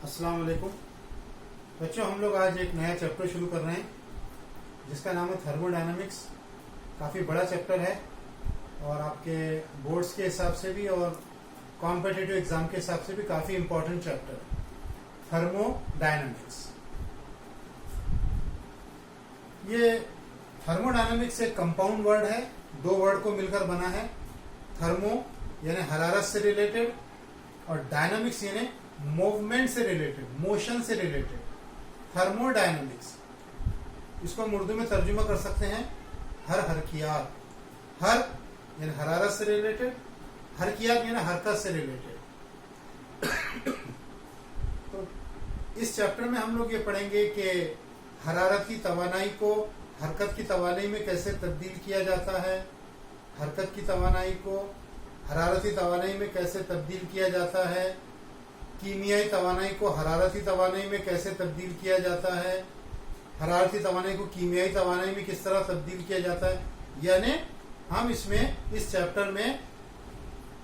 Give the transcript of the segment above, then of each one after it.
अस्सलाम वालेकुम बच्चों, हम लोग आज एक नया चैप्टर शुरू कर रहे हैं जिसका नाम है थर्मोडायनामिक्स। काफ़ी बड़ा चैप्टर है और आपके बोर्ड्स के हिसाब से भी और कॉम्पिटिटिव एग्जाम के हिसाब से भी काफ़ी इम्पोर्टेंट चैप्टर है थर्मोडायनामिक्स। ये थर्मोडायनामिक्स एक कंपाउंड वर्ड है, दो वर्ड को मिलकर बना है। थर्मो यानी हरारत से रिलेटेड और डायनामिक्स यानी मूवमेंट से रिलेटेड, मोशन से रिलेटेड। थर्मोडायनामिक्स इसको हम उर्दू में तर्जुमा कर सकते हैं हरकियात। हर यानी हरारत से रिलेटेड, हरकियात यानी हरकत से रिलेटेड। तो इस चैप्टर में हम लोग ये पढ़ेंगे कि हरारत की तवानाई को हरकत की तवानाई में कैसे तब्दील किया जाता है, हरकत की तवानाई को हरारती तवानाई में कैसे तब्दील किया जाता है, कीमियाई तवानाई को हरारती तवानाई में कैसे तब्दील किया जाता है, हरारती तवानाई को कीमियाई तवानाई में किस तरह तब्दील किया जाता है। यानी हम इस चैप्टर में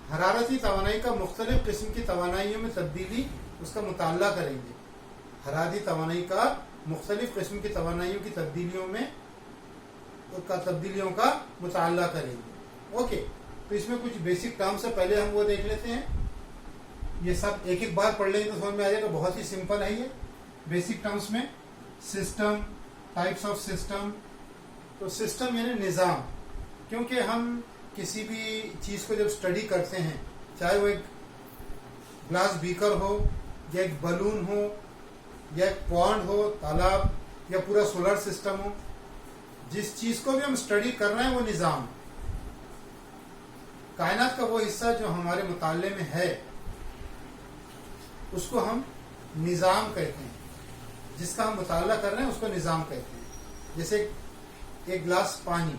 हरारती तवानाई का मुख्तलिफ किस्म की तवानाइयों में तब्दीली उसका मुताला करेंगे। हरारती तवानाई का मुख्तलिफ किस्म की तवानाइयों की तब्दीलियों का मुताला करेंगे। ओके, तो इसमें कुछ बेसिक टर्म्स से पहले हम वो देख लेते हैं। ये सब एक एक बार पढ़ लेंगे तो समझ में आ जाएगा। बहुत ही सिंपल है ये। बेसिक टर्म्स में सिस्टम, टाइप्स ऑफ सिस्टम। तो सिस्टम यानी निज़ाम, क्योंकि हम किसी भी चीज़ को जब स्टडी करते हैं, चाहे वो एक ग्लास बीकर हो या एक बलून हो या एक पॉन्ड हो, तालाब, या पूरा सोलर सिस्टम हो, जिस चीज़ को भी हम स्टडी कर रहे हैं वो निज़ाम, कायनात का वो हिस्सा जो हमारे मुताले में है उसको हम निज़ाम कहते हैं। जिसका हम मुताला कर रहे हैं उसको निज़ाम कहते हैं। जैसे एक गिलास पानी,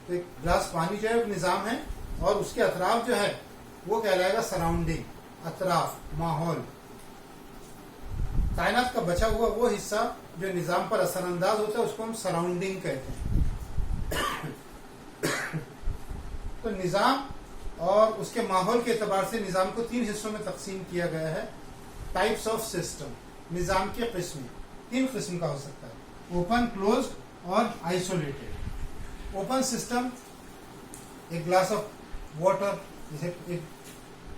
तो एक गिलास पानी जो है निज़ाम है और उसके अतराफ जो है वो कहलाएगा सराउंडिंग, अतराफ, माहौल। कायनात का बचा हुआ वो हिस्सा जो निज़ाम पर असरअंदाज होता है उसको हम सराउंडिंग कहते हैं। तो निज़ाम और उसके माहौल के एतबार से निज़ाम को तीन हिस्सों में तकसीम किया गया है। टाइप्स ऑफ सिस्टम, निज़ाम के किस्म तीन किस्म का हो सकता है, ओपन, क्लोज्ड और आइसोलेटेड। ओपन सिस्टम, एक ग्लास ऑफ वाटर, जैसे एक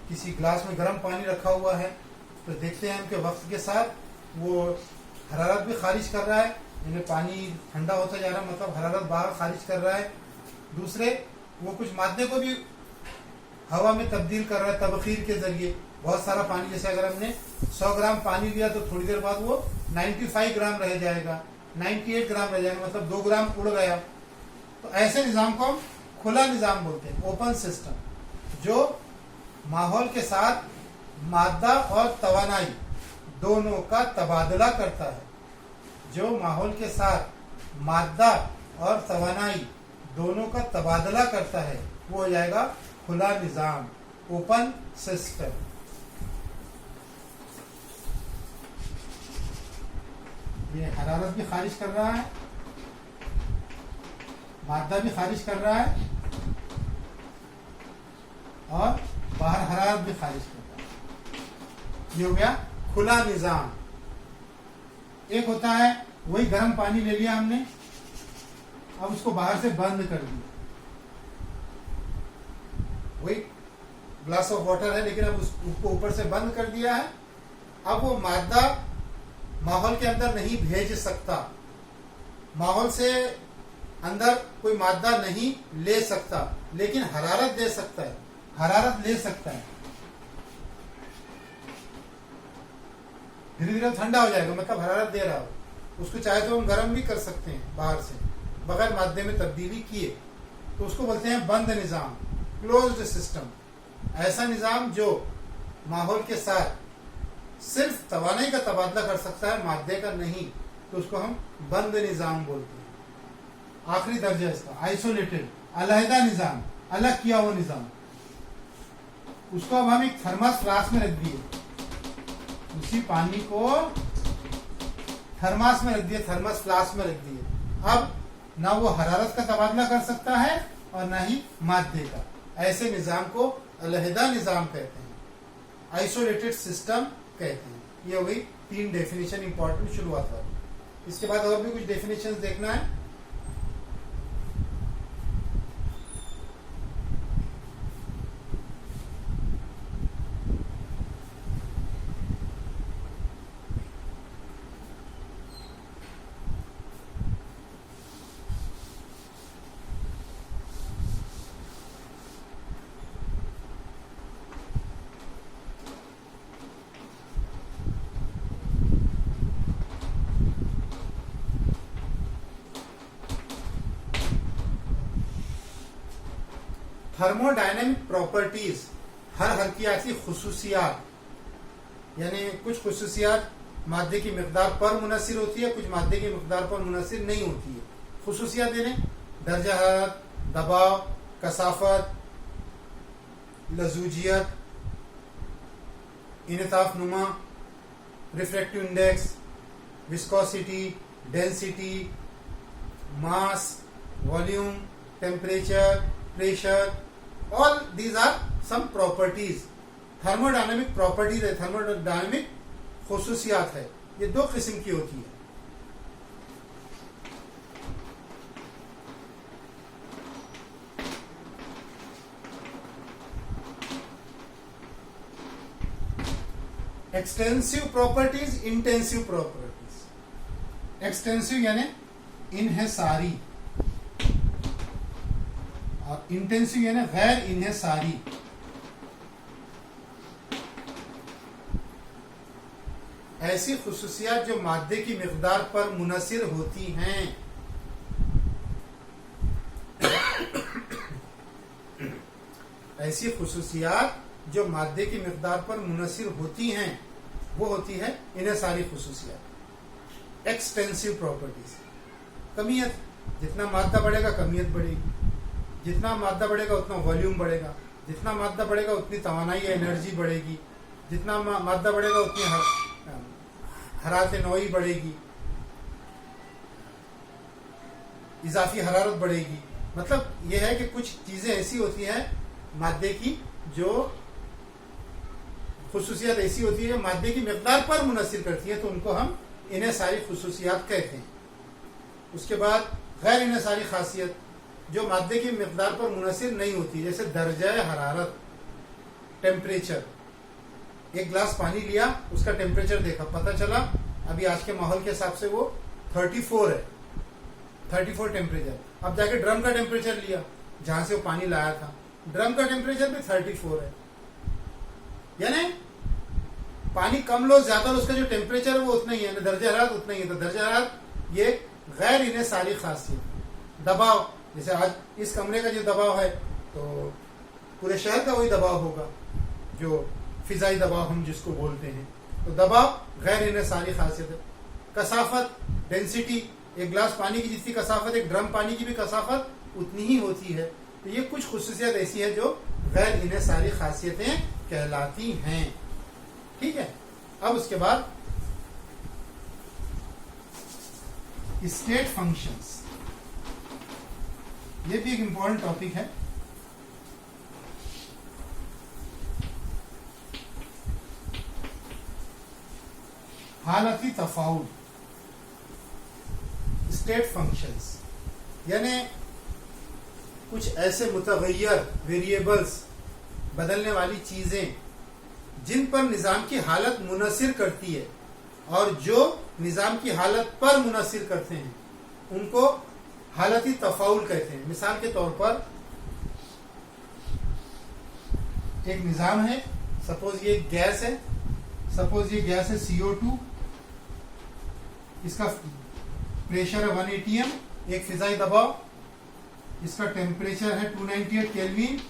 किसी ग्लास में गर्म पानी रखा हुआ है, तो देखते हैं हम कि वक्त के साथ वो हरारत भी खारिज कर रहा है, यानी पानी ठंडा होता जा रहा है, मतलब हरारत बाहर खारिज कर रहा है। दूसरे, वो कुछ मादे को भी हवा में तब्दील कर रहा है तबखीर के जरिए। बहुत सारा पानी, जैसे अगर हमने 100 ग्राम पानी लिया तो थोड़ी देर बाद वो 95 ग्राम रह जाएगा, 98 ग्राम रह जाएगा, मतलब 2 ग्राम उड़ गया। तो ऐसे निज़ाम को हम खुला निज़ाम बोलते हैं, ओपन सिस्टम, जो माहौल के साथ मादा और तवानाई दोनों का तबादला करता है। जो माहौल के साथ मादा और तवानाई दोनों का तबादला करता है वो हो जाएगा खुला निज़ाम, ओपन सिस्टम। ये हरारत भी खारिज कर रहा है, मादा भी खारिज कर रहा है और बाहर हरारत भी खारिज कर रहा है। ये हो गया खुला निज़ाम। एक होता है वही गर्म पानी ले लिया हमने, अब उसको बाहर से बंद कर दिया। वही ग्लास ऑफ वाटर है लेकिन अब उसको ऊपर से बंद कर दिया है। अब वो मादा माहौल के अंदर नहीं भेज सकता, माहौल से अंदर कोई मादा नहीं ले सकता, लेकिन हरारत दे सकता है, हरारत ले सकता है। धीरे धीरे ठंडा हो जाएगा, मतलब हरारत दे रहा हो। उसको चाहे तो हम गर्म भी कर सकते हैं बाहर से बगैर मादे में तब्दीली किए, तो उसको बोलते हैं बंद निज़ाम, क्लोज्ड सिस्टम। ऐसा निज़ाम जो माहौल के साथ सिर्फ तवानाई का तबादला कर सकता है, मादे का नहीं, तो उसको हम बंद निज़ाम बोलते हैं। आखिरी दर्जा इसका आइसोलेटेड, अलहदा निज़ाम, अलग किया हुआ निज़ाम। उसको अब हम एक थर्मस फ्लास्क में रख दिए, उसी पानी को थर्मस में रख दिए, थर्मस फ्लास्क में रख दिए। अब ना वो हरारत का तबादला कर सकता है और ना ही मादे का। ऐसे निज़ाम को अलहदा निज़ाम कहते हैं, आइसोलेटेड सिस्टम कहते हैं। ये हो गई 3 डेफिनेशन इंपॉर्टेंट शुरुआत वाली. इसके बाद और भी कुछ डेफिनेशन देखना है. थर्मोडायनेमिक प्रॉपर्टीज, हर की ऐसी खुसूसियात, यानी कुछ खुसूसियात मादे की मिकदार पर मुनसिर होती है, कुछ मादे की मिकदार पर मुनसिर नहीं होती है. खुसूसियात यानी दर्जा हरारत, दबाव, कसाफत, लजूजियत, इनताफ नुमा, refractive index, viscosity, density, mass, volume, temperature, pressure. All these are some properties. Thermodynamic properties है, थर्मोडायनेमिक खुसूसियात है. ये 2 किस्म की होती है. Extensive properties, intensive properties. Extensive यानी इन्हिसारी और इंटेंसिव यानी गैर इन्हिसारी. ऐसी खुसूसियात जो मादे की मिकदार पर मुनसिर होती हैं. ऐसी खुसूसियात जो मादे की मिकदार पर मुनसिर होती हैं, वो होती है इन्हिसारी खुसूसियात, एक्सटेंसिव प्रॉपर्टीज. कमियत, जितना मादा बढ़ेगा कमियत बढ़ेगी, जितना मादा बढ़ेगा उतना वॉल्यूम बढ़ेगा, जितना मादा बढ़ेगा उतनी तवानाई या एनर्जी बढ़ेगी, जितना मादा बढ़ेगा उतनी हरारत नौई बढ़ेगी, इजाफी हरारत बढ़ेगी. मतलब यह है कि कुछ चीजें ऐसी होती हैं मादे की जो खुसूसियात ऐसी होती है मादे की मिकदार पर मुनसिर करती है, तो उनको हम इन्हिसारी खुसूसियात कहते हैं. उसके बाद गैर इन्हिसारी खासियत जो मादे की मिकदार पर मुनसिर नहीं होती, जैसे दर्जा हरारत, टेम्परेचर. एक ग्लास पानी लिया, उसका टेम्परेचर देखा, पता चला अभी आज के माहौल के हिसाब से वो 34 है, 34 टेम्परेचर. अब जाके ड्रम का टेम्परेचर लिया, जहां से वो पानी लाया था, ड्रम का टेम्परेचर भी 34 है. यानी पानी कम लो ज्यादा लो, उसका जो टेम्परेचर है वो उतना ही है, दर्जा हरारत उतना ही है. तो दर्जा हरारत ये गैर इन्हिसारी खासियत. दबाव, जैसे आज इस कमरे का जो दबाव है तो पूरे शहर का वही दबाव होगा, जो फिजाई दबाव हम जिसको बोलते हैं. तो दबाव गैर इन्हिसारी खासियत है. कसाफत, डेंसिटी, एक गिलास पानी की जितनी कसाफत एक ड्रम पानी की भी कसाफत उतनी ही होती है. तो ये कुछ खुसूसियत ऐसी है जो गैर इन्हिसारी खासियतें कहलाती हैं. ठीक है. अब उसके बाद स्टेट फंक्शंस, ये भी एक इंपॉर्टेंट टॉपिक है. हालती तफाउल, स्टेट फंक्शंस यानी कुछ ऐसे मुतगय्यर वेरिएबल्स, बदलने वाली चीजें जिन पर निजाम की हालत मुनसिर करती है और जो निजाम की हालत पर मुनसिर करते हैं उनको हालती तफाउल कहते हैं. मिसाल के तौर पर एक निजाम है, सपोज ये गैस है, सपोज ये गैस है CO2, इसका प्रेशर है 1 atm, एक फिजाई दबाव, इसका टेम्परेचर है 298 केल्विन,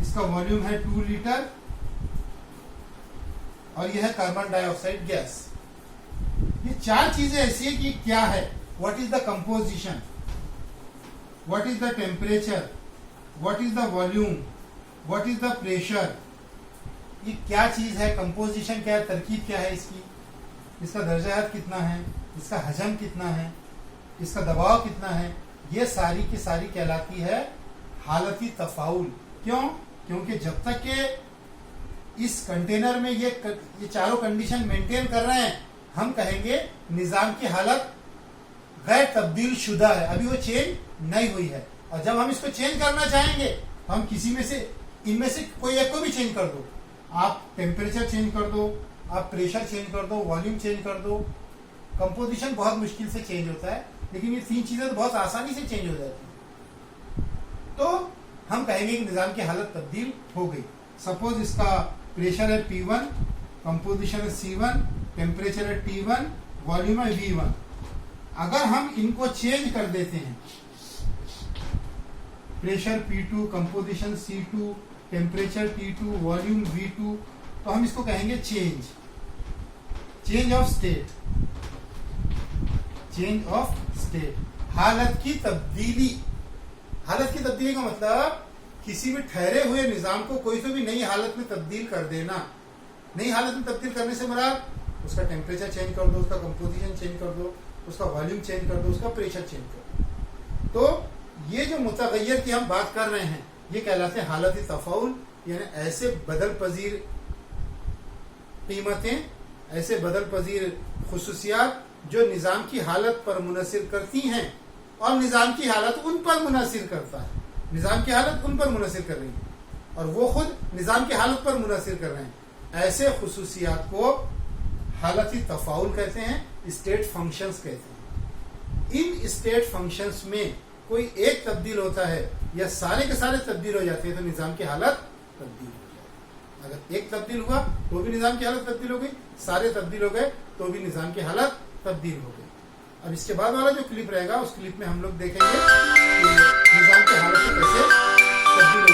इसका वॉल्यूम है 2 लीटर और यह है कार्बन डाइऑक्साइड गैस. ये 4 चीजें ऐसी है कि क्या है, what is the composition, what is the temperature, what is the volume, what is the pressure. ये क्या चीज है, कंपोजिशन क्या है, तरकीब क्या है इसकी, इसका दर्जा हरारत कितना है, इसका हजम कितना है, इसका दबाव कितना है. ये सारी की सारी कहलाती है हालती तफाउल. क्यों? क्योंकि जब तक के इस कंटेनर में ये चारों कंडीशन मेंटेन कर रहे हैं, हम कहेंगे निजाम की हालत गैर तब्दील शुदा है, अभी वो चेंज नहीं हुई है। और जब हम इसको चेंज करना चाहेंगे, हम किसी में से इनमें से कोई एक को भी चेंज कर दो, आप टेम्परेचर चेंज कर दो, आप प्रेशर चेंज कर दो, वॉल्यूम चेंज कर दो, कंपोजिशन बहुत मुश्किल से चेंज होता है, लेकिन ये 3 चीजें तो बहुत आसानी से चेंज हो जाती है। तो हम कहेंगे कि निजाम की हालत तब्दील हो गई। सपोज इसका प्रेशर है P1, कंपोजिशन है C1, टेम्परेचर है T1, वॉल्यूम है V1। अगर हम इनको चेंज कर देते हैं, pressure P2, composition C2, temperature T2, volume V2, तो हम इसको कहेंगे change of state, change of state, हालत की तब्दीली। हालत की तब्दीली का मतलब किसी भी ठहरे हुए निजाम को कोई से भी नई हालत में तब्दील कर देना। नई हालत में तब्दील करने से मुराद उसका टेम्परेचर चेंज कर दो, उसका कंपोजिशन चेंज कर दो, उसका वॉल्यूम चेंज कर दो, उसका प्रेशर चेंज कर दो। तो ये जो मुतगय्यर की हम बात कर रहे हैं, ये कहलाते हैं हालत तफाउल, यानी ऐसे बदल पजीर कीमतें, ऐसे बदल पजीर खुसूसियात जो निजाम की हालत पर मुनसिर करती हैं और निजाम की हालत उन पर मुनसिर करता है। निजाम की हालत उन पर मुनसिर कर रही है और वो खुद निजाम की हालत पर मुनसिर कर रहे हैं। ऐसे खुसूसियात को हालती तफाउल कहते हैं, स्टेट फंक्शंस कहते हैं। इन स्टेट फंक्शंस में कोई एक तब्दील होता है या सारे के सारे तब्दील हो जाते हैं तो निजाम की हालत तब्दील हो जाती है। अगर एक तब्दील हुआ तो भी निजाम की हालत तब्दील हो गई, सारे तब्दील हो गए तो भी निजाम की हालत तब्दील हो गई। अब इसके बाद वाला जो क्लिप रहेगा उस क्लिप में हम लोग देखेंगे कि निजाम की हालत कैसे तब्दील